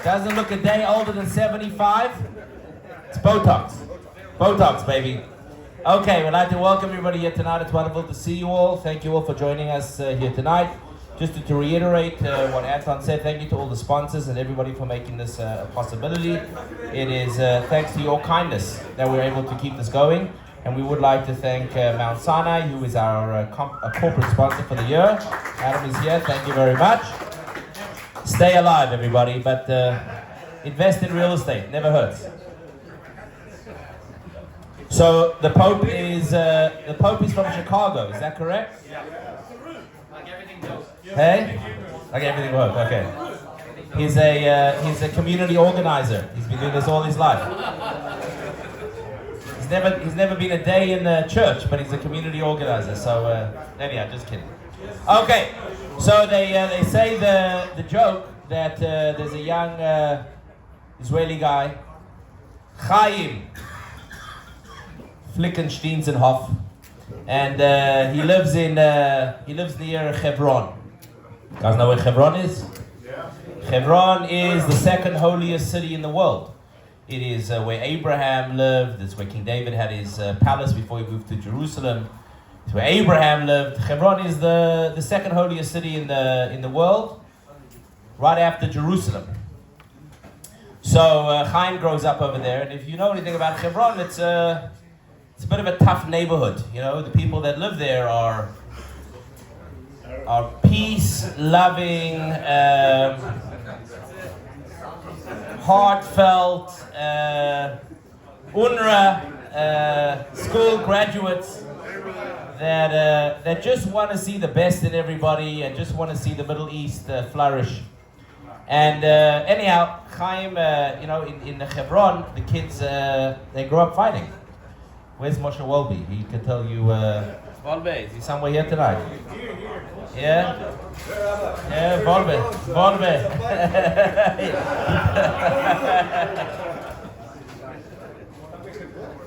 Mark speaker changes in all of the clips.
Speaker 1: Doesn't look a day older than 75. It's Botox. Botox, baby. Okay, we'd like to welcome everybody here tonight. It's wonderful to see you all. Thank you all for joining us here tonight. Just to reiterate what Anton said, thank you to all the sponsors and everybody for making this a possibility. It is thanks to your kindness that we're able to keep this going. And we would like to thank Mount Sinai, who is our corporate sponsor for the year. Adam is here, thank you very much. Stay alive, everybody, but invest in real estate, never hurts. So the Pope is from Chicago, is that correct?
Speaker 2: Yeah. Like everything goes.
Speaker 1: Hey? Like everything works, okay. He's a community organizer. He's been doing this all his life. He's never been a day in the church, but he's a community organizer. So anyhow, just kidding. Okay, so they say the joke that there's a young Israeli guy, Chaim Flickensteinsenhof, and he lives near Hebron. You guys know where Hebron is?
Speaker 3: Yeah.
Speaker 1: Hebron is the second holiest city in the world. It is where Abraham lived. It's where King David had his palace before he moved to Jerusalem. It's where Abraham lived. Hebron is the second holiest city in the world, right after Jerusalem. So Chaim grows up over there, and if you know anything about Hebron, it's a bit of a tough neighborhood. You know, the people that live there are peace-loving, heartfelt, UNRWA school graduates that just want to see the best in everybody and just want to see the Middle East flourish. And anyhow, Chaim, in the Hebron, the kids they grow up fighting. Where's Moshe Welby? He can tell you. Volbe, is he somewhere here tonight? Yeah? Yeah, Volbe.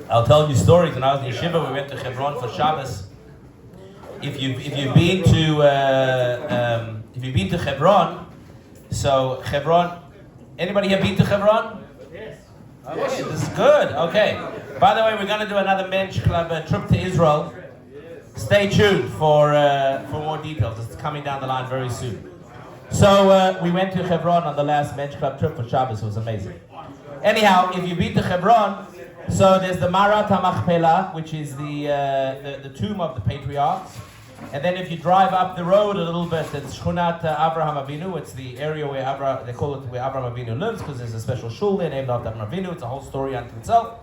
Speaker 1: I'll tell you stories. When I was in Yeshiva, we went to Hebron for Shabbos. If you've been to Hebron, so Hebron, anybody here been to Hebron?
Speaker 2: Yes.
Speaker 1: Okay, this is good. Okay. By the way, we're going to do another Mensch Club trip to Israel. Stay tuned for more details. It's coming down the line very soon. So we went to Hebron on the last Mensch Club trip for Shabbos. It was amazing. Anyhow, if you've been to Hebron, so there's the Marat HaMachpelah, which is the tomb of the patriarchs. And then if you drive up the road a little bit, it's Shchunat Avraham Avinu. It's the area where they call it where Avraham Avinu lives, because there's a special shul there named after Avraham Avinu. It's a whole story unto itself.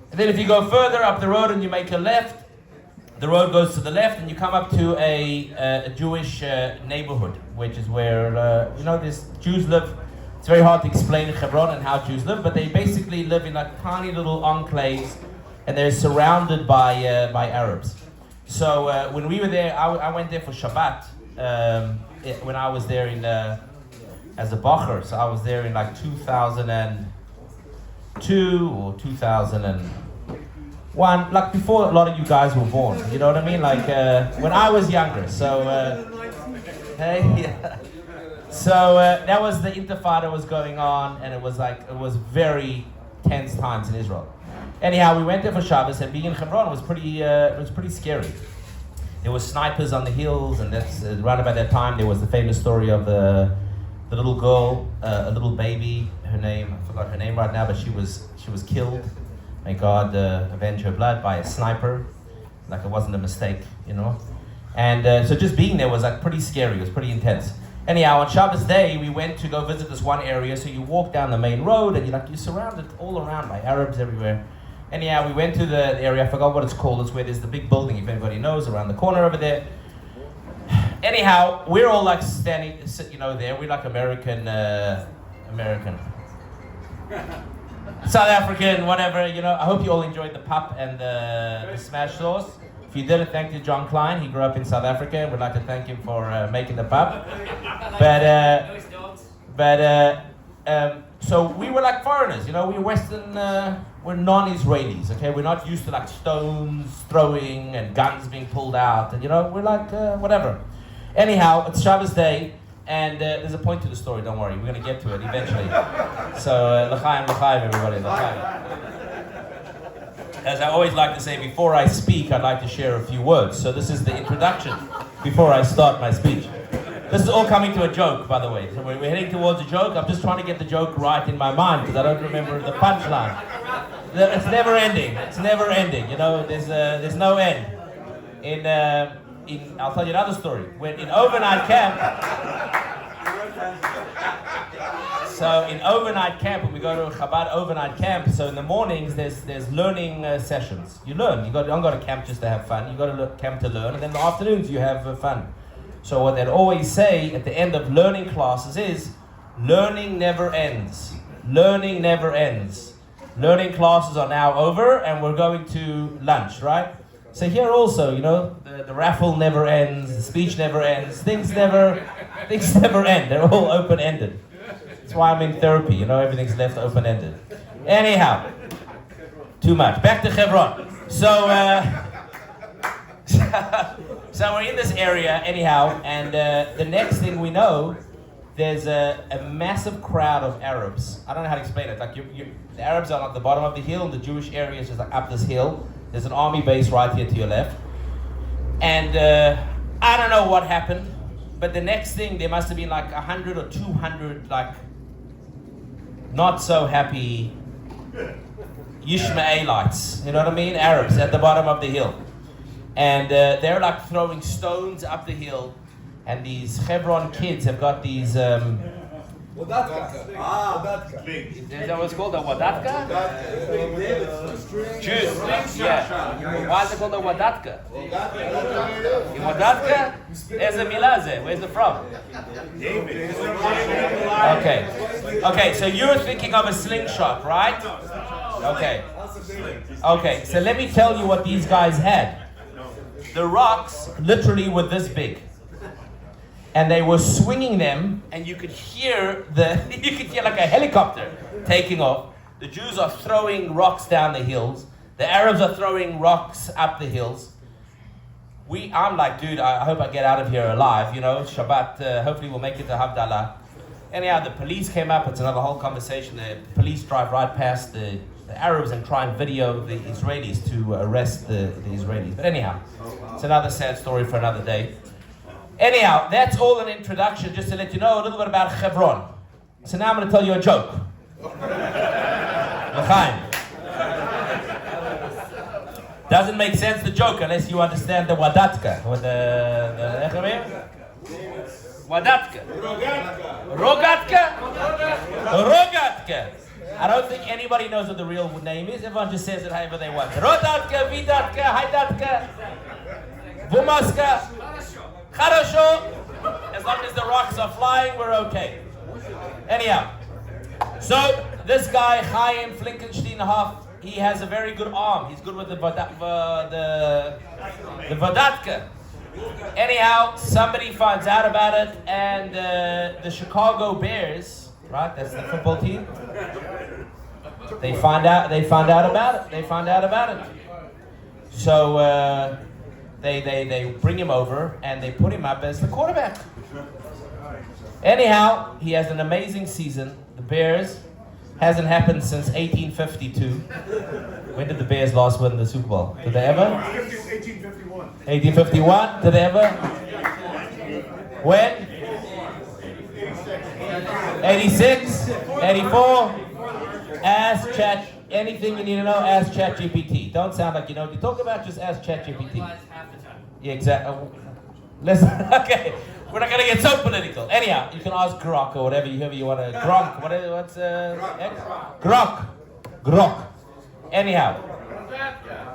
Speaker 1: And then if you go further up the road and you make a left, the road goes to the left and you come up to a Jewish neighborhood, which is where, these Jews live. It's very hard to explain Hebron and how Jews live, but they basically live in like tiny little enclaves and they're surrounded by Arabs. So when we were there, I went there for Shabbat when I was there as a bacher. So I was there in like 2002 or 2001, like before a lot of you guys were born. You know what I mean? Like when I was younger. So hey, yeah. So that was the Intifada was going on, and it was very tense times in Israel. Anyhow, we went there for Shabbos, and being in Hebron was pretty scary. There were snipers on the hills, and that's around about that time there was the famous story of the little girl, a little baby. I forgot her name right now, but she was killed. May God avenge her blood by a sniper. Like it wasn't a mistake, you know. And so just being there was like pretty scary. It was pretty intense. Anyhow, on Shabbos day, we went to go visit this one area. So you walk down the main road, and you're surrounded all around by Arabs everywhere. Anyhow, we went to the area. I forgot what it's called. It's where there's the big building, if anybody knows, around the corner over there. Anyhow, we're all like standing, there. We're like American, South African, whatever. I hope you all enjoyed the pap and the smash sauce. If you didn't, thank you, John Klein. He grew up in South Africa. We'd like to thank him for making the pap. So we were like foreigners, we're Western, we're non-Israelis, okay? We're not used to like stones throwing and guns being pulled out, and we're like, whatever. Anyhow, it's Shabbos day, and there's a point to the story, don't worry, we're going to get to it eventually. So, l'chaim, everybody, l'chaim. As I always like to say, before I speak, I'd like to share a few words. So this is the introduction before I start my speech. This is all coming to a joke, by the way. So we're heading towards a joke. I'm just trying to get the joke right in my mind because I don't remember the punchline. It's never ending. It's never ending. You know, there's no end. I'll tell you another story. When in overnight camp. So in overnight camp, when we go to a Chabad overnight camp, so in the mornings there's learning sessions. You learn. You don't go to camp just to have fun. You go to camp to learn, and then in the afternoons you have fun. So what they'd always say at the end of learning classes is, learning never ends. Learning never ends. Learning classes are now over, and we're going to lunch, right? So here also, you know, the raffle never ends, the speech never ends, things never end. They're all open-ended. That's why I'm in therapy, you know, everything's left open-ended. Anyhow, too much. Back to Hebron. So we're in this area, anyhow, and the next thing we know, there's a massive crowd of Arabs. I don't know how to explain it. Like the Arabs are at the bottom of the hill, and the Jewish area is just like up this hill. There's an army base right here to your left. And I don't know what happened, but the next thing, there must have been like 100 or 200, like, not so happy Ishmaelites, you know what I mean? Arabs at the bottom of the hill. And they're like throwing stones up the hill, and these Hebron kids have got these...
Speaker 3: Wadatka.
Speaker 1: Is that what's called, a wadatka? Jews. Yeah. Why is it called a wadatka? In wadatka, there's a milaze. Where's it from? Okay, so you're thinking of a slingshot, right? Okay, so let me tell you what these guys had. The rocks literally were this big. And they were swinging them, and you could hear like a helicopter taking off. The Jews are throwing rocks down the hills. The Arabs are throwing rocks up the hills. I'm like, dude, I hope I get out of here alive, you know, Shabbat, hopefully we'll make it to Havdalah. Anyhow, the police came up, it's another whole conversation. The police drive right past the Arabs and try and video the Israelis to arrest the Israelis. But anyhow, it's another sad story for another day. Anyhow, that's all an introduction, just to let you know a little bit about Hebron. So now I'm going to tell you a joke. L'chaim. Doesn't make sense, the joke, unless you understand the wadatka, or the wadatka. Rogatka. I don't think anybody knows what the real name is. Everyone just says it however they want. Rodatka, vidatka, haidatka, vumaska. Charasho. As long as the rocks are flying, we're okay. Anyhow, so this guy, Chaim Flinkenstein-Hoff, he has a very good arm. He's good with the Vadatka. Anyhow, somebody finds out about it, and the Chicago Bears, right? That's the football team. They find out about it. So they bring him over and they put him up as the quarterback. Anyhow, he has an amazing season. The Bears hasn't happened since 1852. When did the Bears last win the Super Bowl? Did they ever?
Speaker 3: 1851.
Speaker 1: 1851? Did they ever? When? 86? 84? Ask Chat. Anything you need to know, ask ChatGPT. Don't sound like you know what you're talking about, just ask ChatGPT. Yeah, exactly. Listen, okay. We're not going to get so political. Anyhow, you can ask Grok or whoever you want to. Gronk. What's Grok. Anyhow.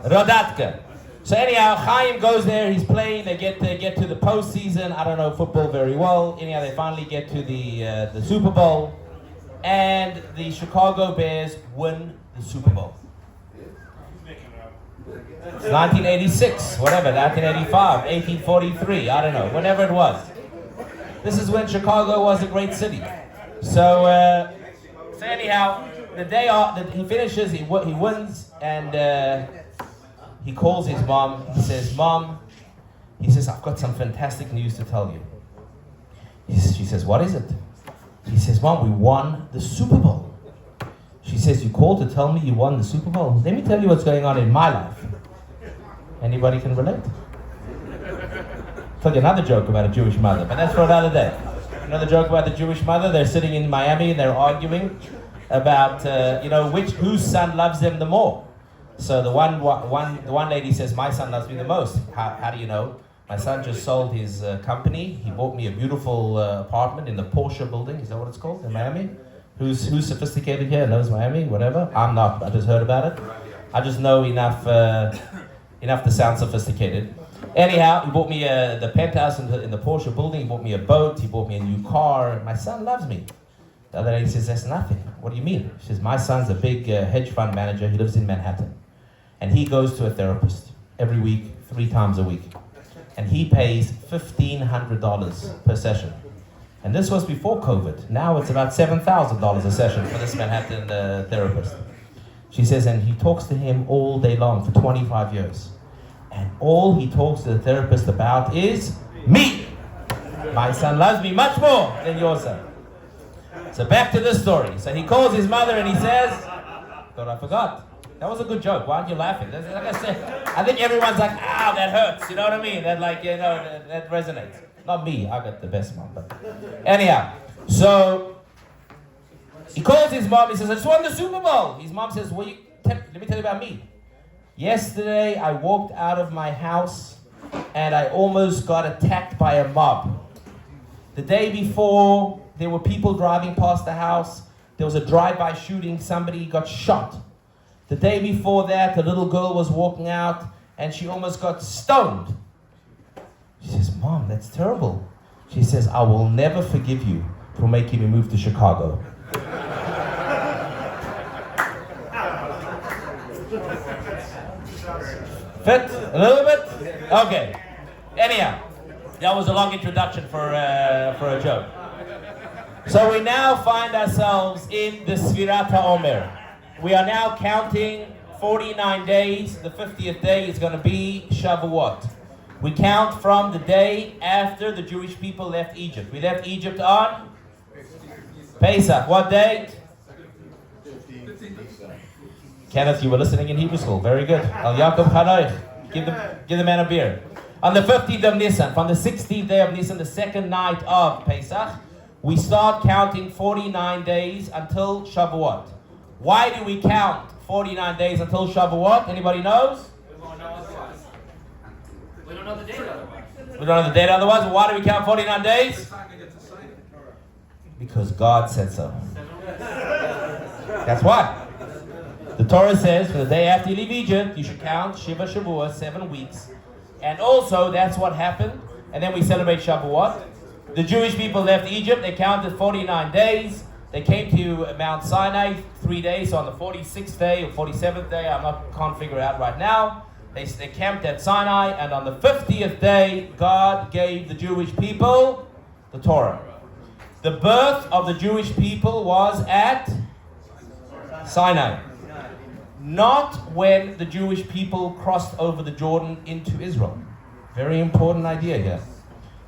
Speaker 1: Rodatka. So anyhow, Chaim goes there, he's playing, they get to the postseason. I don't know football very well. Anyhow, they finally get to the Super Bowl. And the Chicago Bears win the Super Bowl. It's 1986, whatever, 1985, 1843, I don't know, whenever it was. This is when Chicago was a great city. So anyhow, the day he finishes, he wins, and he calls his mom. He says, "Mom," he says, "I've got some fantastic news to tell you. She says, what is it? He says, Mom, we won the Super Bowl. She says, you called to tell me you won the Super Bowl? Let me tell you what's going on in my life. Anybody can relate? Tell you another joke about a Jewish mother, but that's for another day. Another joke about the Jewish mother. They're sitting in Miami and they're arguing about, whose son loves them the more. So the one lady says, my son loves me the most. How do you know? My son just sold his company. He bought me a beautiful apartment in the Porsche building. Is that what it's called in Miami? Who's sophisticated here? Knows Miami? Whatever. I'm not. I just heard about it. I just know enough to sound sophisticated. Anyhow, he bought me the penthouse in the Porsche building. He bought me a boat. He bought me a new car. My son loves me. The other lady says, that's nothing. What do you mean? She says, my son's a big hedge fund manager. He lives in Manhattan. And he goes to a therapist every week, 3 times a week. And he pays $1,500 per session. And this was before COVID. Now it's about $7,000 a session for this Manhattan therapist. She says, and he talks to him all day long for 25 years. And all he talks to the therapist about is me. My son loves me much more than your son. So back to this story. So he calls his mother and he says, thought I forgot. That was a good joke. Why aren't you laughing? Like I said, I think everyone's like, ow, that hurts. You know what I mean? That resonates. Not me. I got the best mom. But anyhow, so he calls his mom. He says, I just won the Super Bowl. His mom says, let me tell you about me. Yesterday, I walked out of my house and I almost got attacked by a mob. The day before, there were people driving past the house. There was a drive-by shooting. Somebody got shot. The day before that, a little girl was walking out and she almost got stoned. She says, Mom, that's terrible. She says, I will never forgive you for making me move to Chicago. Fit? A little bit? Okay. Anyhow, that was a long introduction for a joke. So we now find ourselves in the Sefirat Haomer. We are now counting 49 days. The 50th day is going to be Shavuot. We count from the day after the Jewish people left Egypt. We left Egypt on Pesach. What date? Kenneth, you were listening in Hebrew school. Very good. Al Yaakov Hanoich. Give the man a beer. On the 15th of Nisan, from the 16th day of Nisan, the second night of Pesach, we start counting 49 days until Shavuot. Why do we count 49 days until Shavuot? Anybody knows?
Speaker 2: We don't know the date otherwise.
Speaker 1: We don't know the date otherwise. Why do we count 49 days? Because God said so. That's why. The Torah says, for the day after you leave Egypt, you should count Shiva Shavuot, 7 weeks. And also, that's what happened. And then we celebrate Shavuot. The Jewish people left Egypt. They counted 49 days. They came to Mount Sinai 3 days. So on the 46th day or 47th day, can't figure out right now. They camped at Sinai. And on the 50th day, God gave the Jewish people the Torah. The birth of the Jewish people was at Sinai. Not when the Jewish people crossed over the Jordan into Israel. Very important idea here.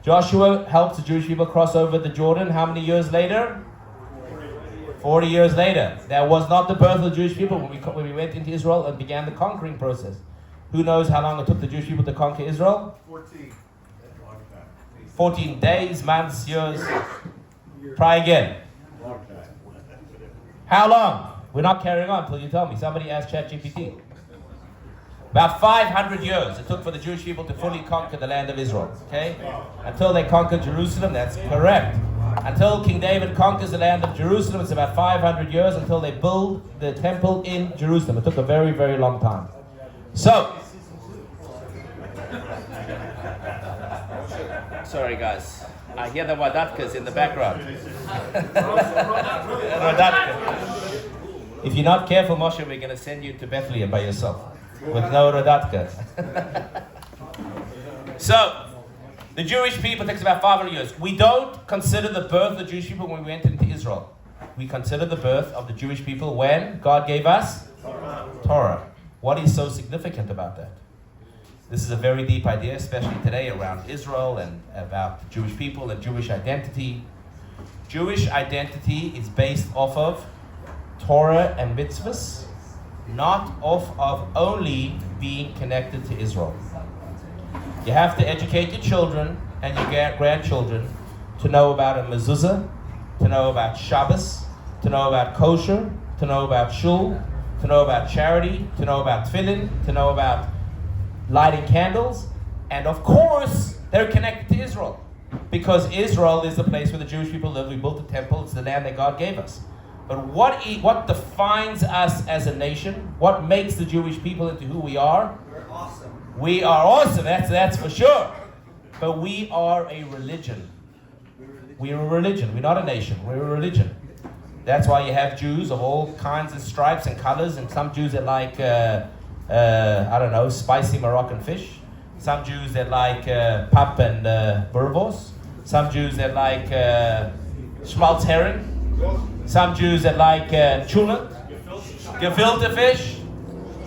Speaker 1: Joshua helped the Jewish people cross over the Jordan. How many years later? 40 years later. That was not the birth of the Jewish people when we went into Israel and began the conquering process. Who knows how long it took the Jewish people to conquer Israel? 14 days, months, years. Try again. How long? We're not carrying on until you tell me. Somebody asked ChatGPT. About 500 years it took for the Jewish people to fully conquer the land of Israel. Okay? Until they conquered Jerusalem, that's correct. Until King David conquers the land of Jerusalem, it's about 500 years until they build the temple in Jerusalem. It took a very, very long time. So, sorry guys. I hear the wadatkas in the background. Wadatka. If you're not careful, Moshe, we're going to send you to Bethlehem by yourself with no Radatka. So, the Jewish people takes about 500 years. We don't consider the birth of the Jewish people when we went into Israel. We consider the birth of the Jewish people when God gave us Torah. What is so significant about that? This is a very deep idea, especially today around Israel and about Jewish people and Jewish identity. Jewish identity is based off of Torah and mitzvahs, not off of only being connected to Israel. You have to educate your children and your grandchildren to know about a mezuzah, to know about Shabbos, to know about kosher, to know about shul, to know about charity, to know about tefillin, to know about lighting candles, and of course they're connected to Israel because Israel is the place where the Jewish people live. We built the temple. It's the land that God gave us. But what defines us as a nation? What makes the Jewish people into who we are?
Speaker 2: We're awesome.
Speaker 1: We are awesome. That's for sure. But we are a religion. We're a religion. We're not a nation. We're a religion. That's why you have Jews of all kinds of stripes and colors, and some Jews that like, I don't know, spicy Moroccan fish. Some Jews that like pap and burvos. Some Jews that like schmaltz herring. Some Jews that like tuna, gefilte fish,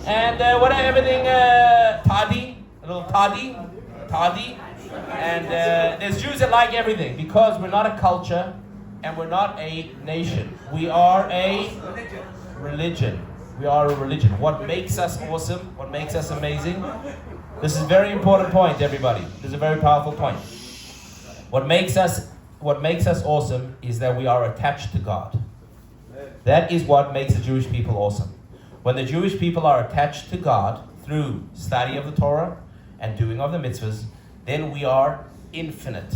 Speaker 1: and whatever, everything, tadi, a little tadi. And there's Jews that like everything because we're not a culture and we're not a nation. We are a religion. We are a religion. What makes us awesome, what makes us amazing, this is a very important point, everybody. This is a very powerful point. What makes us awesome is that we are attached to God. That is what makes the Jewish people awesome. When the Jewish people are attached to God through study of the Torah and doing of the mitzvahs, then we are infinite.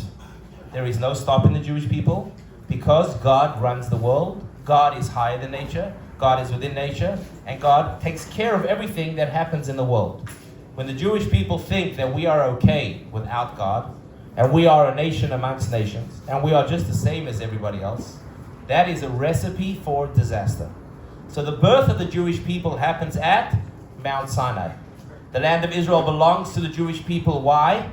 Speaker 1: There is no stopping the Jewish people because God runs the world. God is higher than nature. God is within nature. And God takes care of everything that happens in the world. When the Jewish people think that we are okay without God, and we are a nation amongst nations, and we are just the same as everybody else, that is a recipe for disaster. So the birth of the Jewish people happens at Mount Sinai. The land of Israel belongs to the Jewish people. Why?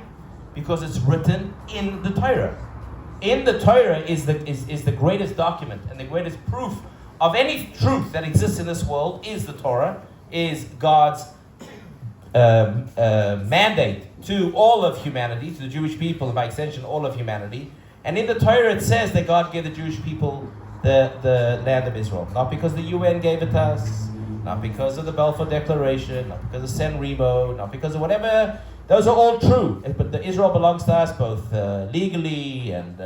Speaker 1: Because it's written in the Torah. In the Torah is the greatest document and the greatest proof of any truth that exists in this world is the Torah, is God's mandate to all of humanity, to the Jewish people, and by extension all of humanity. And in the Torah it says that God gave the Jewish people the land of Israel. Not because the UN gave it to us, not because of the Balfour Declaration, not because of San Remo, not because of whatever. Those are all true. But the Israel belongs to us both legally and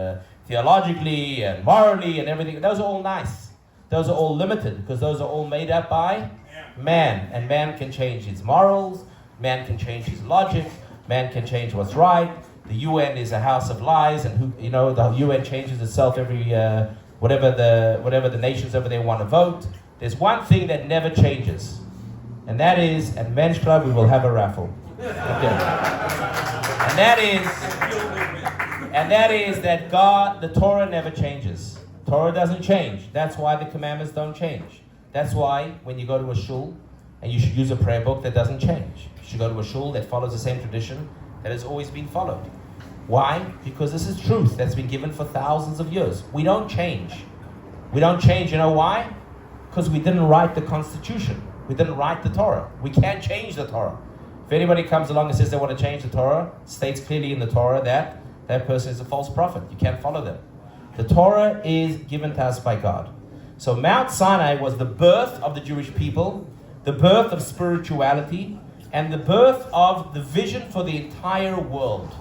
Speaker 1: theologically and morally and everything. Those are all nice. Those are all limited because those are all made up by man. And man can change his morals. Man can change his logic. Man can change what's right. The UN is a house of lies, and the UN changes itself every whatever the nations over there want to vote. There's one thing that never changes, and that is at Men's Club we will have a raffle. Okay. And that is that God, the Torah never changes. Torah doesn't change. That's why the commandments don't change. That's why when you go to a shul, and you should use a prayer book that doesn't change. You should go to a shul that follows the same tradition that has always been followed. Why? Because this is truth that's been given for thousands of years. We don't change. We don't change. You know why? Because we didn't write the Constitution. We didn't write the Torah. We can't change the Torah. If anybody comes along and says they want to change the Torah, it states clearly in the Torah that that person is a false prophet. You can't follow them. The Torah is given to us by God. So Mount Sinai was the birth of the Jewish people, the birth of spirituality, and the birth of the vision for the entire world.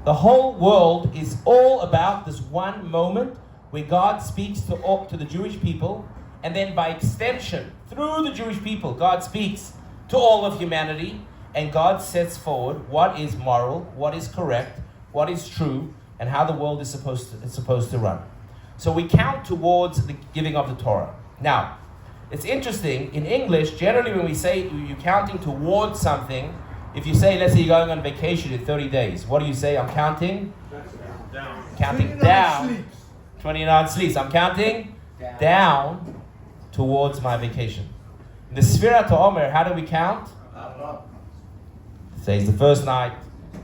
Speaker 1: The whole world is all about this one moment where God speaks to the Jewish people, and then by extension, through the Jewish people, God speaks to all of humanity, and God sets forward what is moral, what is correct, what is true, and how the world is supposed to run. So we count towards the giving of the Torah. Now, it's interesting, in English, generally when we say you're counting towards something, if you say, let's say you're going on vacation in 30 days, what do you say? I'm counting?
Speaker 3: Down.
Speaker 1: Counting down. 29 sleeps. I'm counting down towards my vacation. In the Sefirat Haomer, how do we count? It says the first night,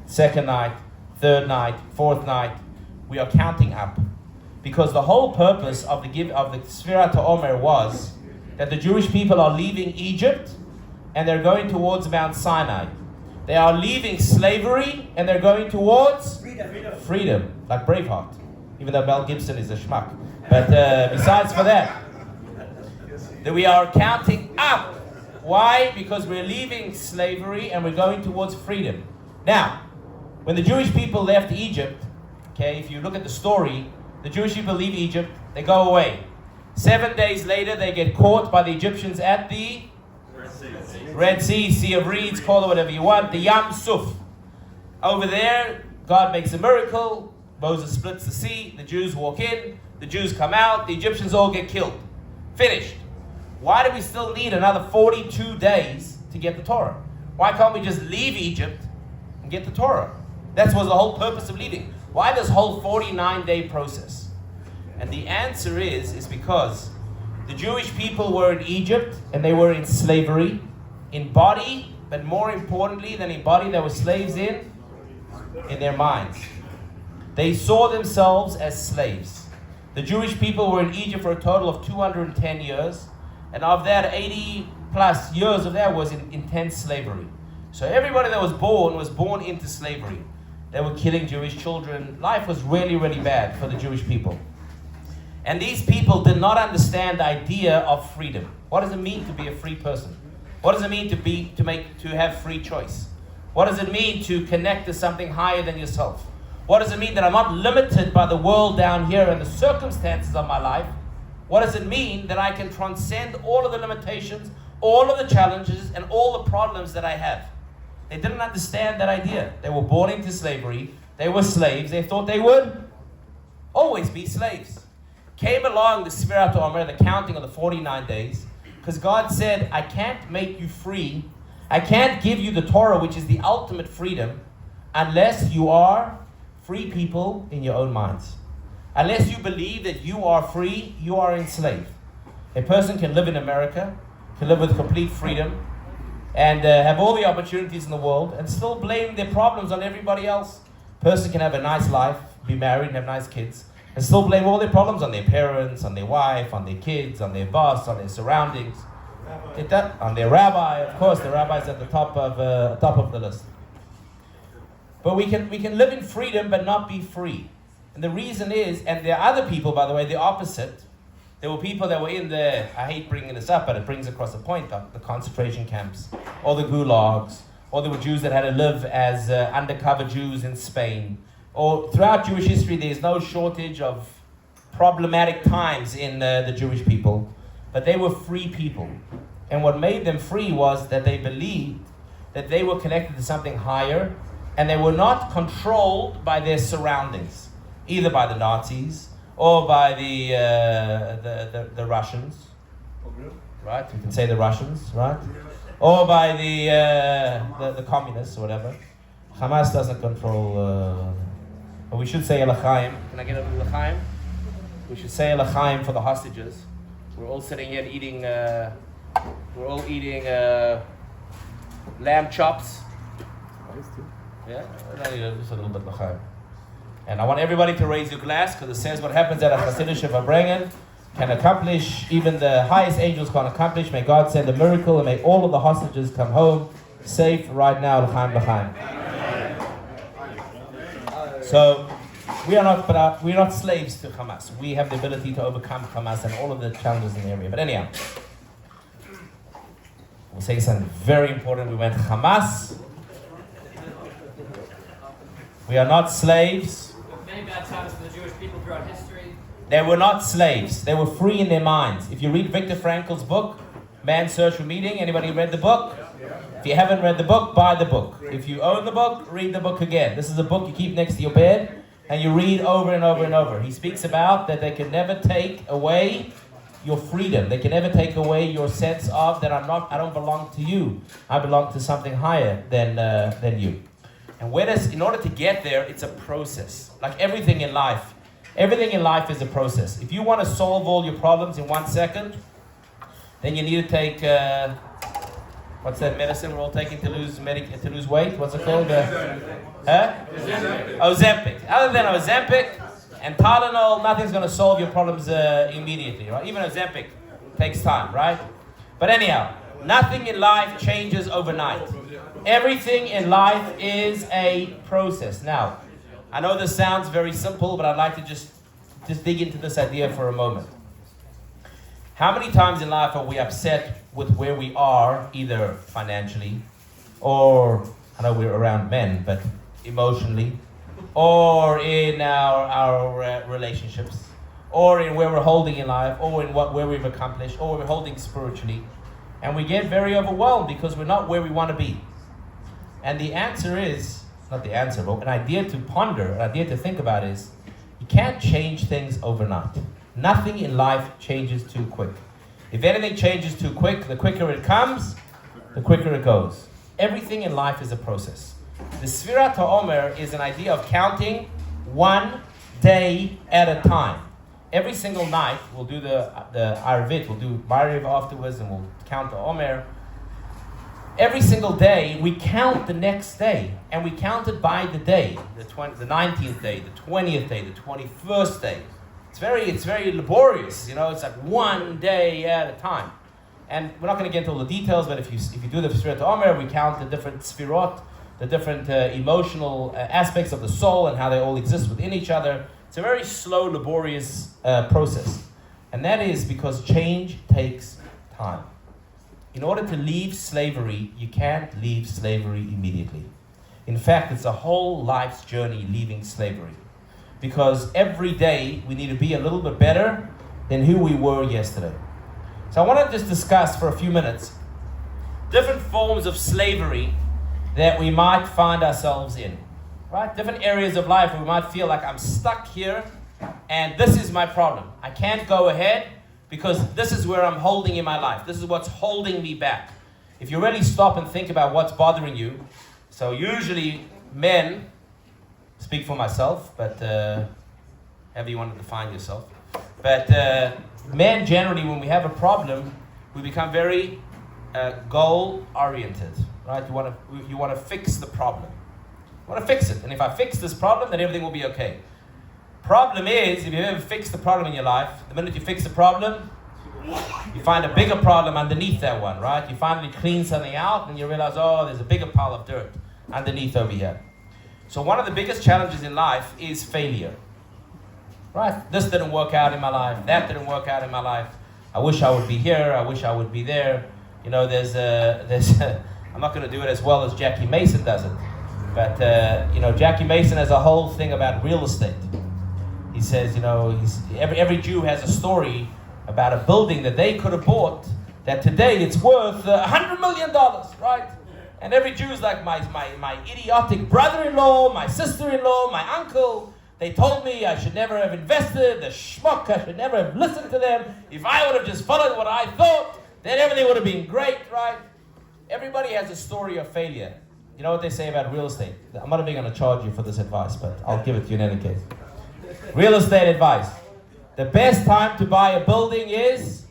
Speaker 1: second night, third night, fourth night. We are counting up. Because the whole purpose of the Sefirat Haomer was that the Jewish people are leaving Egypt and they're going towards Mount Sinai. They are leaving slavery and they're going towards freedom, like Braveheart. Even though Mel Gibson is a schmuck. But besides for that, that we are counting up. Why? Because we're leaving slavery and we're going towards freedom. Now, when the Jewish people left Egypt, okay, if you look at the story, the Jewish people leave Egypt, they go away. 7 days later, they get caught by the Egyptians at the Red Sea, Sea of Reeds, call it whatever you want, the Yam Suf. Over there, God makes a miracle. Moses splits the sea, the Jews walk in, the Jews come out, the Egyptians all get killed. Finished. Why do we still need another 42 days to get the Torah? Why can't we just leave Egypt and get the Torah? That was the whole purpose of leaving. Why this whole 49-day process? And the answer is because the Jewish people were in Egypt and they were in slavery, in body, but more importantly than in body, they were slaves in their minds. They saw themselves as slaves. The Jewish people were in Egypt for a total of 210 years, and of that, 80 plus years of that was in intense slavery. So everybody that was born into slavery. They were killing Jewish children. Life was really, really bad for the Jewish people. And these people did not understand the idea of freedom. What does it mean to be a free person? What does it mean to have free choice? What does it mean to connect to something higher than yourself? What does it mean that I'm not limited by the world down here and the circumstances of my life? What does it mean that I can transcend all of the limitations, all of the challenges, and all the problems that I have? They didn't understand that idea. They were born into slavery. They were slaves. They thought they would always be slaves. Came along the Sefirat Haomer, the counting of the 49 days, because God said, I can't make you free. I can't give you the Torah, which is the ultimate freedom, unless you are free people in your own minds. Unless you believe that you are free, you are enslaved. A person can live in America, can live with complete freedom, and have all the opportunities in the world, and still blame their problems on everybody else. A person can have a nice life, be married, and have nice kids, and still blame all their problems on their parents, on their wife, on their kids, on their boss, on their surroundings, on their rabbi. Of course, the rabbi's at the top of the list. But we can live in freedom but not be free. And the reason is, and there are other people, by the way, the opposite. There were people that were in the, I hate bringing this up, but it brings across a point, the concentration camps, or the gulags, or there were Jews that had to live as undercover Jews in Spain. Or throughout Jewish history, there's no shortage of problematic times in the Jewish people. But they were free people. And what made them free was that they believed that they were connected to something higher, and they were not controlled by their surroundings, either by the Nazis or by the Russians, right? You can say the Russians, right? Or by the communists or whatever. Hamas doesn't control. But we should say Elachaim. Can I get a Elachaim? We should say Elachaim for the hostages. We're all sitting here eating. We're all eating lamb chops. Yeah, just a little bit L'chaim. And I want everybody to raise your glass, because it says what happens at a Hasidic Verbringen can accomplish, even the highest angels can't accomplish. May God send a miracle, and may all of the hostages come home safe right now. L'chaim, l'chaim. So we're not slaves to Hamas. We have the ability to overcome Hamas and all of the challenges in the area. But anyhow, we'll say something very important. We went Hamas. We are not slaves.
Speaker 2: Many bad times for the Jewish people throughout history.
Speaker 1: They were not slaves. They were free in their minds. If you read Viktor Frankl's book, Man's Search for Meaning, anybody read the book? If you haven't read the book, buy the book. If you own the book, read the book again. This is a book you keep next to your bed and you read over and over and over. He speaks about that they can never take away your freedom. They can never take away your sense of that I don't belong to you. I belong to something higher than you. And in order to get there, it's a process. Like everything in life is a process. If you want to solve all your problems in 1 second, then you need to take, what's that medicine we're all taking to lose weight? What's it called? Ozempic. Other than Ozempic and Tylenol, nothing's going to solve your problems immediately, right? Even Ozempic takes time, right? But anyhow, nothing in life changes overnight. Everything in life is a process. Now, I know this sounds very simple, but I'd like to just dig into this idea for a moment. How many times in life are we upset with where we are, either financially, or, I know we're around men, but emotionally, or in our relationships, or in where we're holding in life, or in where we've accomplished, or we're holding spiritually, and we get very overwhelmed because we're not where we want to be. And the answer is, not the answer, but an idea to ponder, an idea to think about is, you can't change things overnight. Nothing in life changes too quick. If anything changes too quick, the quicker it comes, the quicker it goes. Everything in life is a process. The Sefirat Haomer is an idea of counting one day at a time. Every single night, we'll do the Arvit, we'll do Ma'ariv afterwards, and we'll count the Omer. Every single day, we count the next day, and we count it by the day, the 19th day, the 20th day, the 21st day. It's very laborious, you know. It's like one day at a time, and we're not going to get into all the details. But if you do the Sefirat Haomer, we count the different Sefirot, the different emotional aspects of the soul, and how they all exist within each other. It's a very slow, laborious process, and that is because change takes time. In order to leave slavery, you can't leave slavery immediately. In fact, it's a whole life's journey leaving slavery. Because every day we need to be a little bit better than who we were yesterday. So I want to just discuss for a few minutes different forms of slavery that we might find ourselves in. Right? Different areas of life where we might feel like I'm stuck here and this is my problem. I can't go ahead because this is where I'm holding in my life. This is what's holding me back. If you really stop and think about what's bothering you, so usually men, speak for myself, but however you want to define yourself. But men generally, when we have a problem, we become very goal-oriented, right? You want to fix the problem. You want to fix it, and if I fix this problem, then everything will be okay. Problem is, if you ever fix the problem in your life, the minute you fix the problem, you find a bigger problem underneath that one, right? You finally clean something out, and you realize, oh, there's a bigger pile of dirt underneath over here. So one of the biggest challenges in life is failure. Right? This didn't work out in my life. That didn't work out in my life. I wish I would be here. I wish I would be there. You know, I'm not going to do it as well as Jackie Mason does it. But, Jackie Mason has a whole thing about real estate. He says, every Jew has a story about a building that they could have bought that today it's worth $100 million, right? And every Jew is like my idiotic brother-in-law, my sister-in-law, my uncle. They told me I should never have invested, the schmuck, I should never have listened to them. If I would have just followed what I thought, then everything would have been great, right? Everybody has a story of failure. You know what they say about real estate? I'm not even going to charge you for this advice, but I'll give it to you in any case. Real estate advice. The best time to buy a building is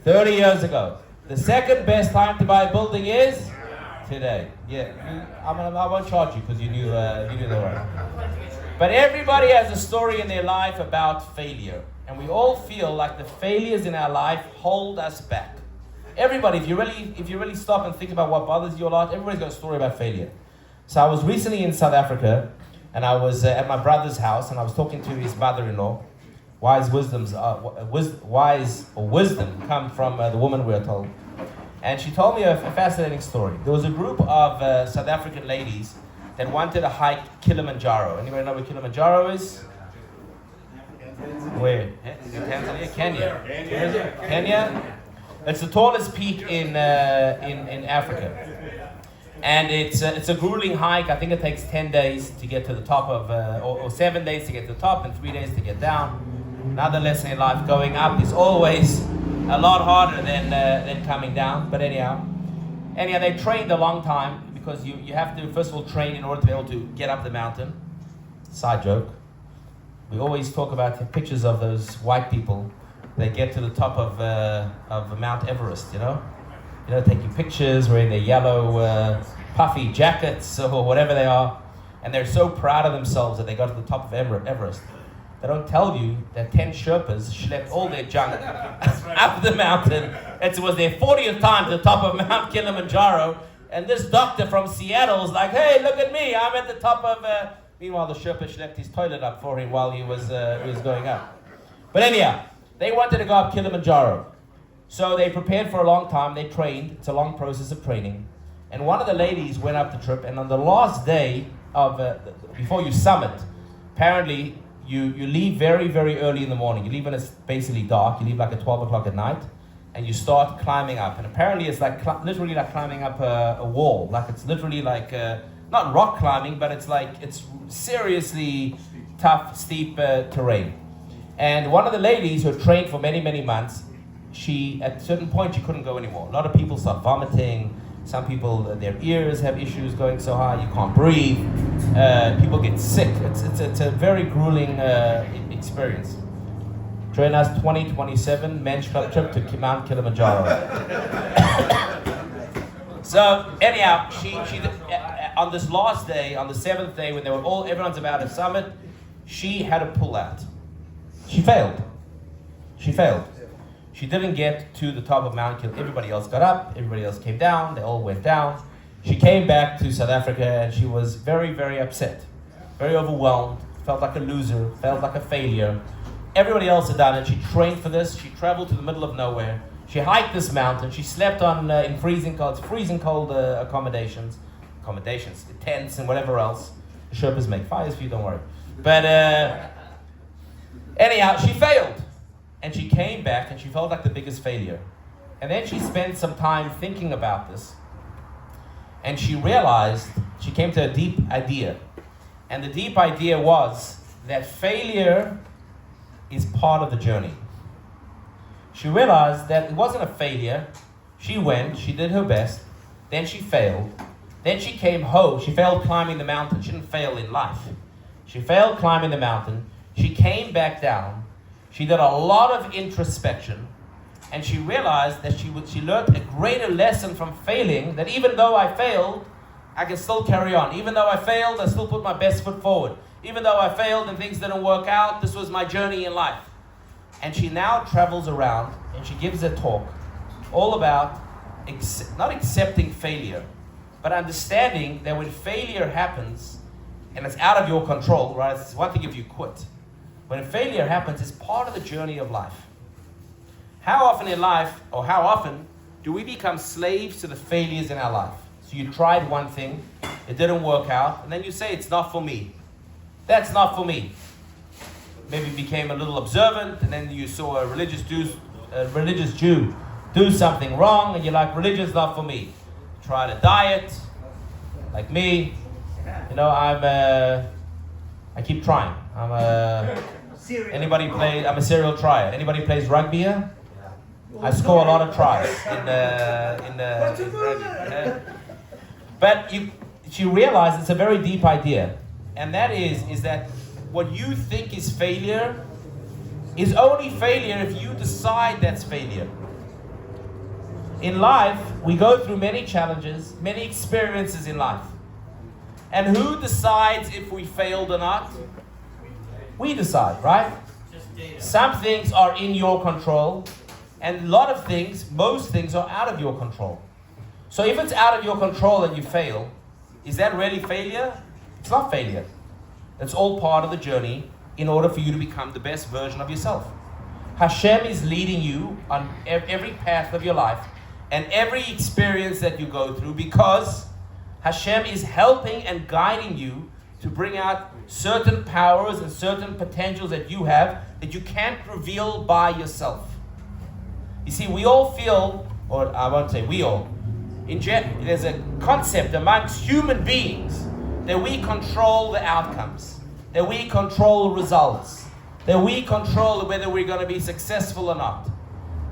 Speaker 1: 30 years ago. The second best time to buy a building is today. Yeah, I won't charge you because you knew the word. But everybody has a story in their life about failure. And we all feel like the failures in our life hold us back. Everybody, if you really stop and think about what bothers you a lot, everybody's got a story about failure. So I was recently in South Africa, and I was at my brother's house, and I was talking to his mother-in-law. Wisdom come from the woman, we are told. And she told me a fascinating story. There was a group of South African ladies that wanted to hike Kilimanjaro. Anybody know where Kilimanjaro is? Where? Tanzania? Kenya. Where is it? Kenya? It's the tallest peak in Africa. And it's a grueling hike. I think it takes 10 days to get to the top of, or 7 days to get to the top and 3 days to get down. Another lesson in life, going up is always a lot harder than coming down. But anyhow, they trained a long time because you have to, first of all, train in order to be able to get up the mountain. Side joke. We always talk about pictures of those white people. They get to the top of Mount Everest, taking pictures, wearing their yellow puffy jackets or whatever they are, and they're so proud of themselves that they got to the top of Everest. They don't tell you that 10 Sherpas schlepped all their junk up the mountain. It was their 40th time to the top of Mount Kilimanjaro, And this doctor from Seattle is like, hey, look at me, I'm at the top of... Meanwhile, the Sherpa schlepped his toilet up for him while he was going up. But anyhow, they wanted to go up Kilimanjaro. So they prepared for a long time, they trained. It's a long process of training. And one of the ladies went up the trip, and on the last day of, before you summit, apparently you leave very, very early in the morning. You leave when it's basically dark. You leave like at 12 o'clock at night, and you start climbing up. And apparently it's like literally like climbing up a wall. Like it's literally like, not rock climbing, but it's like, it's seriously tough, steep terrain. And one of the ladies who had trained for many, many months, at a certain point, she couldn't go anymore. A lot of people start vomiting. Some people, their ears have issues going so high, you can't breathe. People get sick. It's a very grueling experience. Join us 2027 Men's Club trip to Mount Kilimanjaro. So anyhow, she on this last day, on the 7th day, when everyone's about to summit, she had to pull out. She failed. She didn't get to the top of Mount Kilimanjaro. Everybody else got up, everybody else came down, they all went down. She came back to South Africa and she was very, very upset, very overwhelmed, felt like a loser, felt like a failure. Everybody else had done it. She trained for this. She traveled to the middle of nowhere. She hiked this mountain. She slept in freezing cold accommodations, tents and whatever else. The Sherpas make fires for you, don't worry. But anyhow, she failed. And she came back and she felt like the biggest failure. And then she spent some time thinking about this. And she realized, she came to a deep idea. And the deep idea was that failure is part of the journey. She realized that it wasn't a failure. She went, she did her best, then she failed. Then she came home. She failed climbing the mountain. She didn't fail in life. She failed climbing the mountain. She came back down. She did a lot of introspection, and she realized that she learned a greater lesson from failing, that even though I failed, I can still carry on. Even though I failed, I still put my best foot forward. Even though I failed and things didn't work out, this was my journey in life. And she now travels around, and she gives a talk all about not accepting failure, but understanding that when failure happens, and it's out of your control, right? It's one thing if you quit. When failure happens, it's part of the journey of life. How often in life, or how often, do we become slaves to the failures in our life? So you tried one thing, it didn't work out, and then you say, it's not for me. That's not for me. Maybe you became a little observant, and then you saw a religious Jew do something wrong, and you're like, religion's not for me. Try to diet, like me. You know, I keep trying. I'm a serial trier. Anybody plays rugby here? I score a lot of tries in rugby. But she realized it's a very deep idea, and that is that what you think is failure is only failure if you decide that's failure. In life, we go through many challenges, many experiences in life. And who decides if we failed or not? We decide, right? Some things are in your control, and a lot of things, most things are out of your control. So if it's out of your control and you fail, is that really failure? It's not failure. It's all part of the journey in order for you to become the best version of yourself. Hashem is leading you on every path of your life and every experience that you go through, because Hashem is helping and guiding you to bring out certain powers and certain potentials that you have that you can't reveal by yourself. You see, we all feel, or I won't say we all, there's a concept amongst human beings that we control the outcomes, that we control results, that we control whether we're going to be successful or not.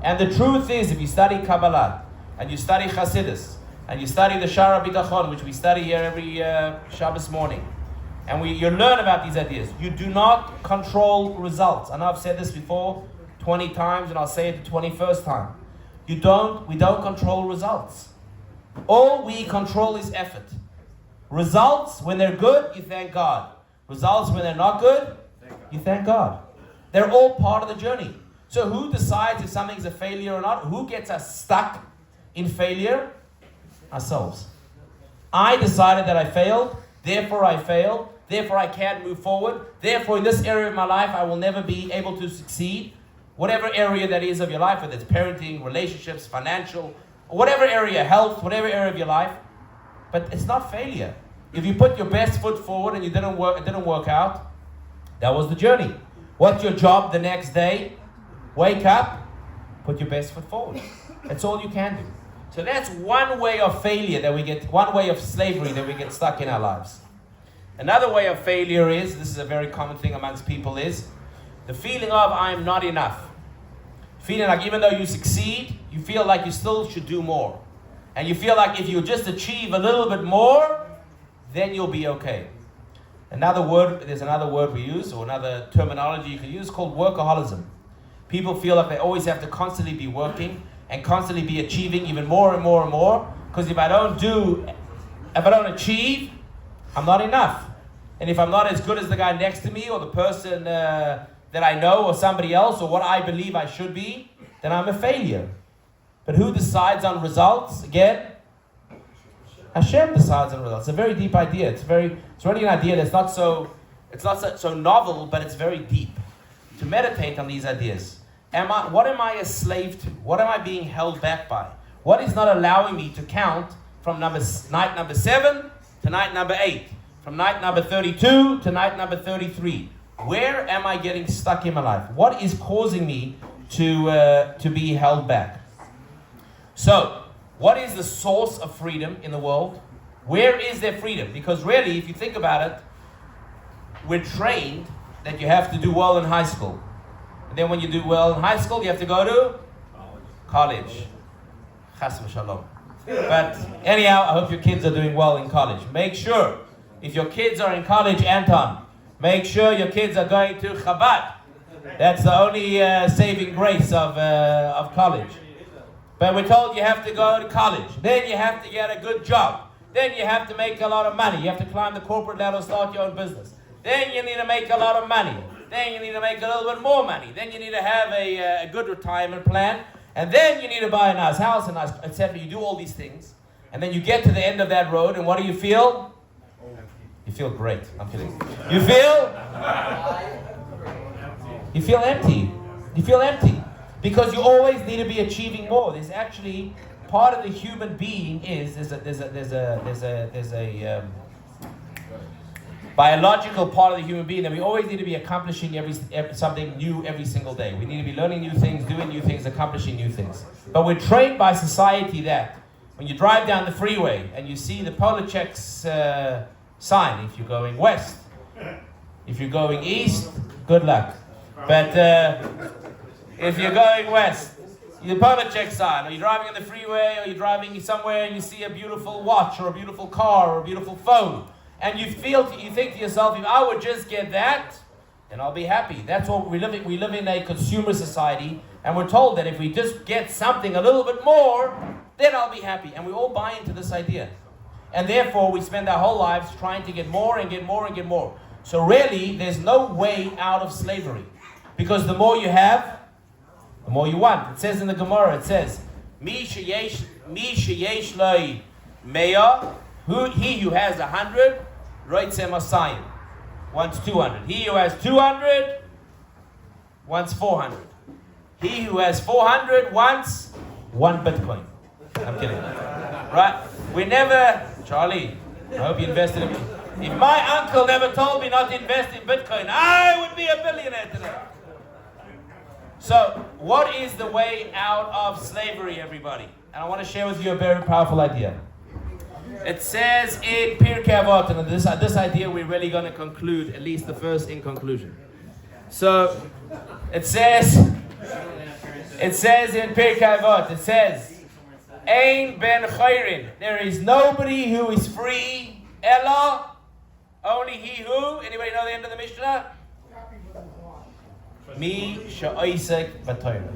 Speaker 1: And the truth is, if you study Kabala, and you study Hasidus, and you study the Shara Bitachon, which we study here every Shabbos morning, and you learn about these ideas, you do not control results. I know I've said this before 20 times, and I'll say it the 21st time. We don't control results. All we control is effort. Results, when they're good, you thank God. Results, when they're not good, you thank God. They're all part of the journey. So who decides if something's a failure or not? Who gets us stuck in failure? Ourselves. I decided that I failed, therefore I failed, therefore I can't move forward, therefore in this area of my life I will never be able to succeed. Whatever area that is of your life, whether it's parenting, relationships, financial, or whatever area, health, whatever area of your life, but it's not failure. If you put your best foot forward and it didn't work out, that was the journey. What's your job the next day? Wake up, put your best foot forward. That's all you can do. So that's one way of failure that we get, one way of slavery that we get stuck in our lives. Another way of failure is, this is a very common thing amongst people, is the feeling of I'm not enough. Feeling like even though you succeed, you feel like you still should do more. And you feel like if you just achieve a little bit more, then you'll be okay. There's another word we use, or another terminology you can use, called workaholism. People feel like they always have to constantly be working and constantly be achieving even more and more and more, because if I don't achieve, I'm not enough. And if I'm not as good as the guy next to me, or the person that I know, or somebody else, or what I believe I should be, then I'm a failure. But who decides on results? Again, Hashem decides on results. It's a very deep idea. It's really an idea that's not so novel, but it's very deep. To meditate on these ideas. What am I a slave to? What am I being held back by? What is not allowing me to count from night number 7 to night number 8? From night number 32 to night number 33? Where am I getting stuck in my life? What is causing me to be held back? So, what is the source of freedom in the world? Where is there freedom? Because really, if you think about it, we're trained that you have to do well in high school. And then when you do well in high school, you have to go to college. Chas v'shalom. But anyhow, I hope your kids are doing well in college. Make sure, if your kids are in college, Anton, make sure your kids are going to Chabad. That's the only saving grace of college. But we're told you have to go to college. Then you have to get a good job. Then you have to make a lot of money. You have to climb the corporate ladder, start your own business. Then you need to make a lot of money. Then you need to make a little bit more money. Then you need to have a good retirement plan. And then you need to buy a nice house, and etc. You do all these things. And then you get to the end of that road, and what do you feel? You feel great. I'm kidding. You feel empty. You feel empty. Because you always need to be achieving more. There's actually part of the human being there's a biological part of the human being that we always need to be accomplishing something new every single day. We need to be learning new things, doing new things, accomplishing new things. But we're trained by society that when you drive down the freeway and you see the Polachek's sign, if you're going west, if you're going east, good luck. But if you're going west, the Polachek sign, or you're driving on the freeway, or you're driving somewhere and you see a beautiful watch, or a beautiful car, or a beautiful phone, and you think to yourself, if I would just get that, then I'll be happy. That's what we live in. We live in a consumer society, and we're told that if we just get something a little bit more, then I'll be happy. And we all buy into this idea. And therefore, we spend our whole lives trying to get more and get more and get more. So really, there's no way out of slavery. Because the more you have, the more you want. It says in the Gemara, it says, Mi sheyesh loi meya, he who has 100, roitze masayim, wants 200. He who has 200, wants 400. He who has 400 wants 1 Bitcoin. I'm kidding. Right? We never, Charlie, I hope you invested in me. If my uncle never told me not to invest in Bitcoin, I would be a billionaire today. So, what is the way out of slavery, everybody? And I want to share with you a very powerful idea. It says in Pirkei Avot, and this idea we're really going to conclude, at least the first in conclusion. So, it says in Pirkei Avot, it says, Ein ben chayrin, there is nobody who is free, Ella, only he who, anybody know the end of the Mishnah? Mi she'oisek b'Torah.